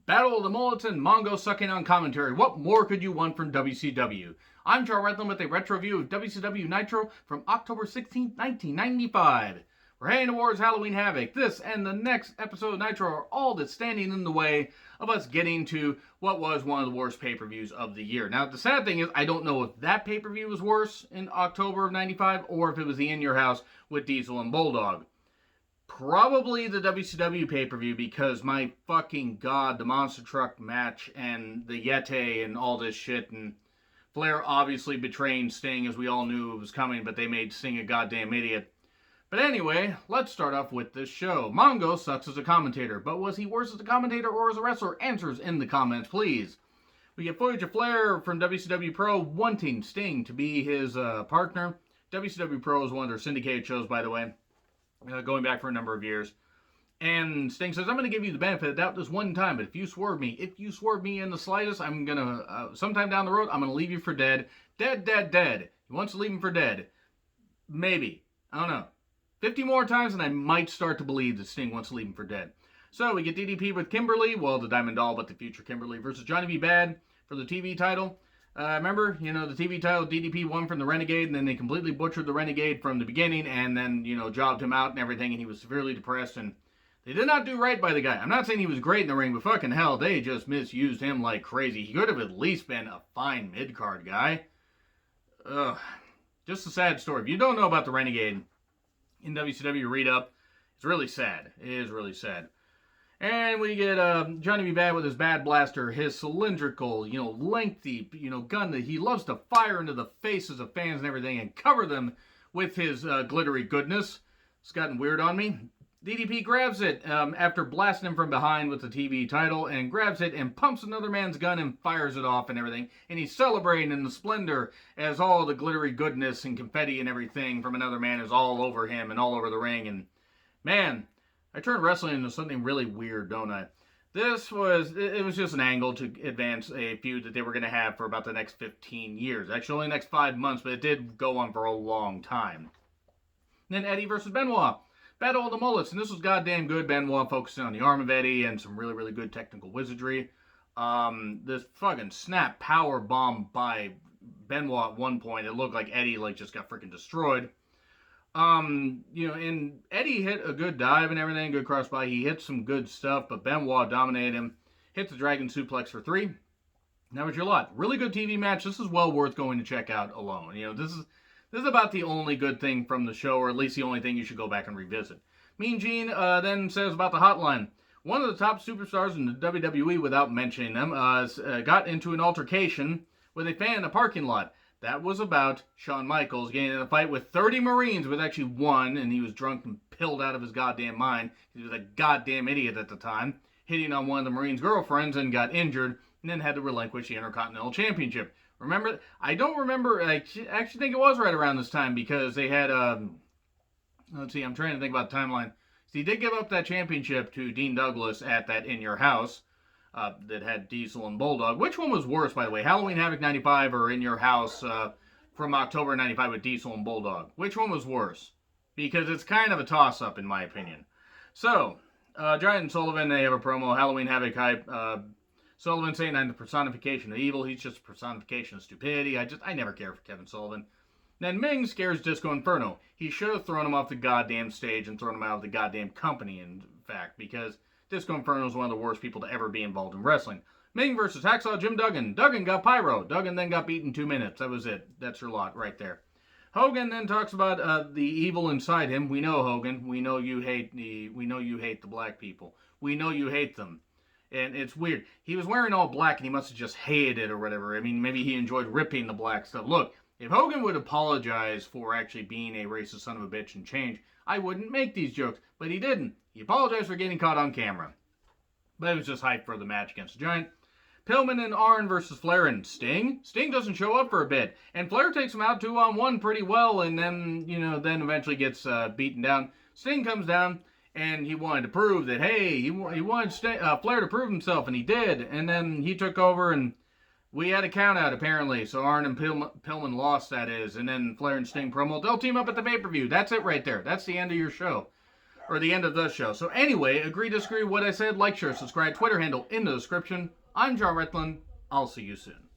Battle of the Mullets and Mongo sucking on commentary. What more could you want from WCW? I'm Joe Redland with a retro review of WCW Nitro from October 16, 1995. We're heading towards Halloween Havoc. This and the next episode of Nitro are all that's standing in the way of us getting to what was one of the worst pay-per-views of the year. Now, the sad thing is, I don't know if that pay-per-view was worse in October of 95 or if it was the In Your House with Diesel and Bulldog. Probably the WCW pay-per-view because my fucking god, the monster truck match and the Yeti and all this shit, and Flair obviously betraying Sting as we all knew it was coming, but they made Sting a goddamn idiot. But anyway, let's start off with this show. Mongo sucks as a commentator, but was he worse as a commentator or as a wrestler? Answers in the comments, please. We get footage of Flair from WCW Pro wanting Sting to be his partner. WCW Pro is one of their syndicated shows, by the way. Going back for a number of years. And Sting says, I'm going to give you the benefit of the doubt this one time, but if you swerve me in the slightest, I'm going to, sometime down the road, I'm going to leave you for dead. Dead. He wants to leave him for dead. Maybe. I don't know. 50 more times and I might start to believe that Sting wants to leave him for dead. So we get DDP with Kimberly, well, the Diamond Doll, but the future Kimberly versus Johnny B. Bad for the TV title. Remember, the TV title, DDP won from the Renegade, and then they completely butchered the Renegade from the beginning, and then, jobbed him out and everything, and he was severely depressed, and they did not do right by the guy. I'm not saying he was great in the ring, but fucking hell, they just misused him like crazy. He could have at least been a fine mid-card guy. Ugh. Just a sad story. If you don't know about the Renegade in WCW, read up. It's really sad. It is really sad. And we get Johnny B. Bad with his Bad Blaster, his cylindrical, lengthy, gun that he loves to fire into the faces of fans and everything and cover them with his glittery goodness. It's gotten weird on me. DDP grabs it after blasting him from behind with the TV title and grabs it and pumps another man's gun and fires it off and everything. And he's celebrating in the splendor as all the glittery goodness and confetti and everything from another man is all over him and all over the ring. And man, I turned wrestling into something really weird, don't I? It was just an angle to advance a feud that they were going to have for about the next 15 years. Actually, only the next 5 months, but it did go on for a long time. Then Eddie versus Benoit. Battle of the Mullets, and this was goddamn good. Benoit focusing on the arm of Eddie and some really, really good technical wizardry. This fucking snap power bomb by Benoit at one point, it looked like Eddie just got freaking destroyed. And Eddie hit a good dive and everything, good crossbody. He hit some good stuff, but Benoit dominated him. Hit the Dragon Suplex for 3. That was your lot. Really good TV match. This is well worth going to check out alone. This is about the only good thing from the show, or at least the only thing you should go back and revisit. Mean Gene then says about the Hotline. One of the top superstars in the WWE, without mentioning them, got into an altercation with a fan in a parking lot. That was about Shawn Michaels getting in a fight with 30 Marines, with actually one, and he was drunk and pilled out of his goddamn mind. He was a goddamn idiot at the time, hitting on one of the Marines' girlfriends and got injured, and then had to relinquish the Intercontinental Championship. Remember? I don't remember. I actually think it was right around this time because they had, let's see, I'm trying to think about the timeline. So he did give up that championship to Dean Douglas at that In Your House. That had Diesel and Bulldog. Which one was worse, by the way? Halloween Havoc 95 or In Your House from October 95 with Diesel and Bulldog? Which one was worse? Because it's kind of a toss-up, in my opinion. So, Giant and Sullivan, they have a promo. Halloween Havoc hype. Sullivan saying I'm the personification of evil. He's just a personification of stupidity. I never care for Kevin Sullivan. Then Ming scares Disco Inferno. He should have thrown him off the goddamn stage and thrown him out of the goddamn company, in fact, because Disco Inferno is one of the worst people to ever be involved in wrestling. Ming versus Hacksaw Jim Duggan. Duggan got pyro. Duggan then got beaten 2 minutes. That was it. That's your lot right there. Hogan then talks about the evil inside him. We know, Hogan. We know you hate the black people. We know you hate them. And it's weird. He was wearing all black and he must have just hated it or whatever. I mean, maybe he enjoyed ripping the black stuff. Look, if Hogan would apologize for actually being a racist son of a bitch and change, I wouldn't make these jokes. But he didn't. He apologized for getting caught on camera. But it was just hype for the match against the Giant. Pillman and Arn versus Flair and Sting. Sting doesn't show up for a bit. And Flair takes him out 2-on-1 pretty well and then, then eventually gets beaten down. Sting comes down and he wanted to prove that, hey, he wanted Flair to prove himself, and he did. And then he took over and we had a count out apparently. So Arn and Pillman lost, that is. And then Flair and Sting promo. They'll team up at the pay-per-view. That's it right there. That's the end of your show. or the end of the show. So anyway, agree, disagree with what I said, like, share, subscribe, Twitter handle in the description. I'm John Retlin. I'll see you soon.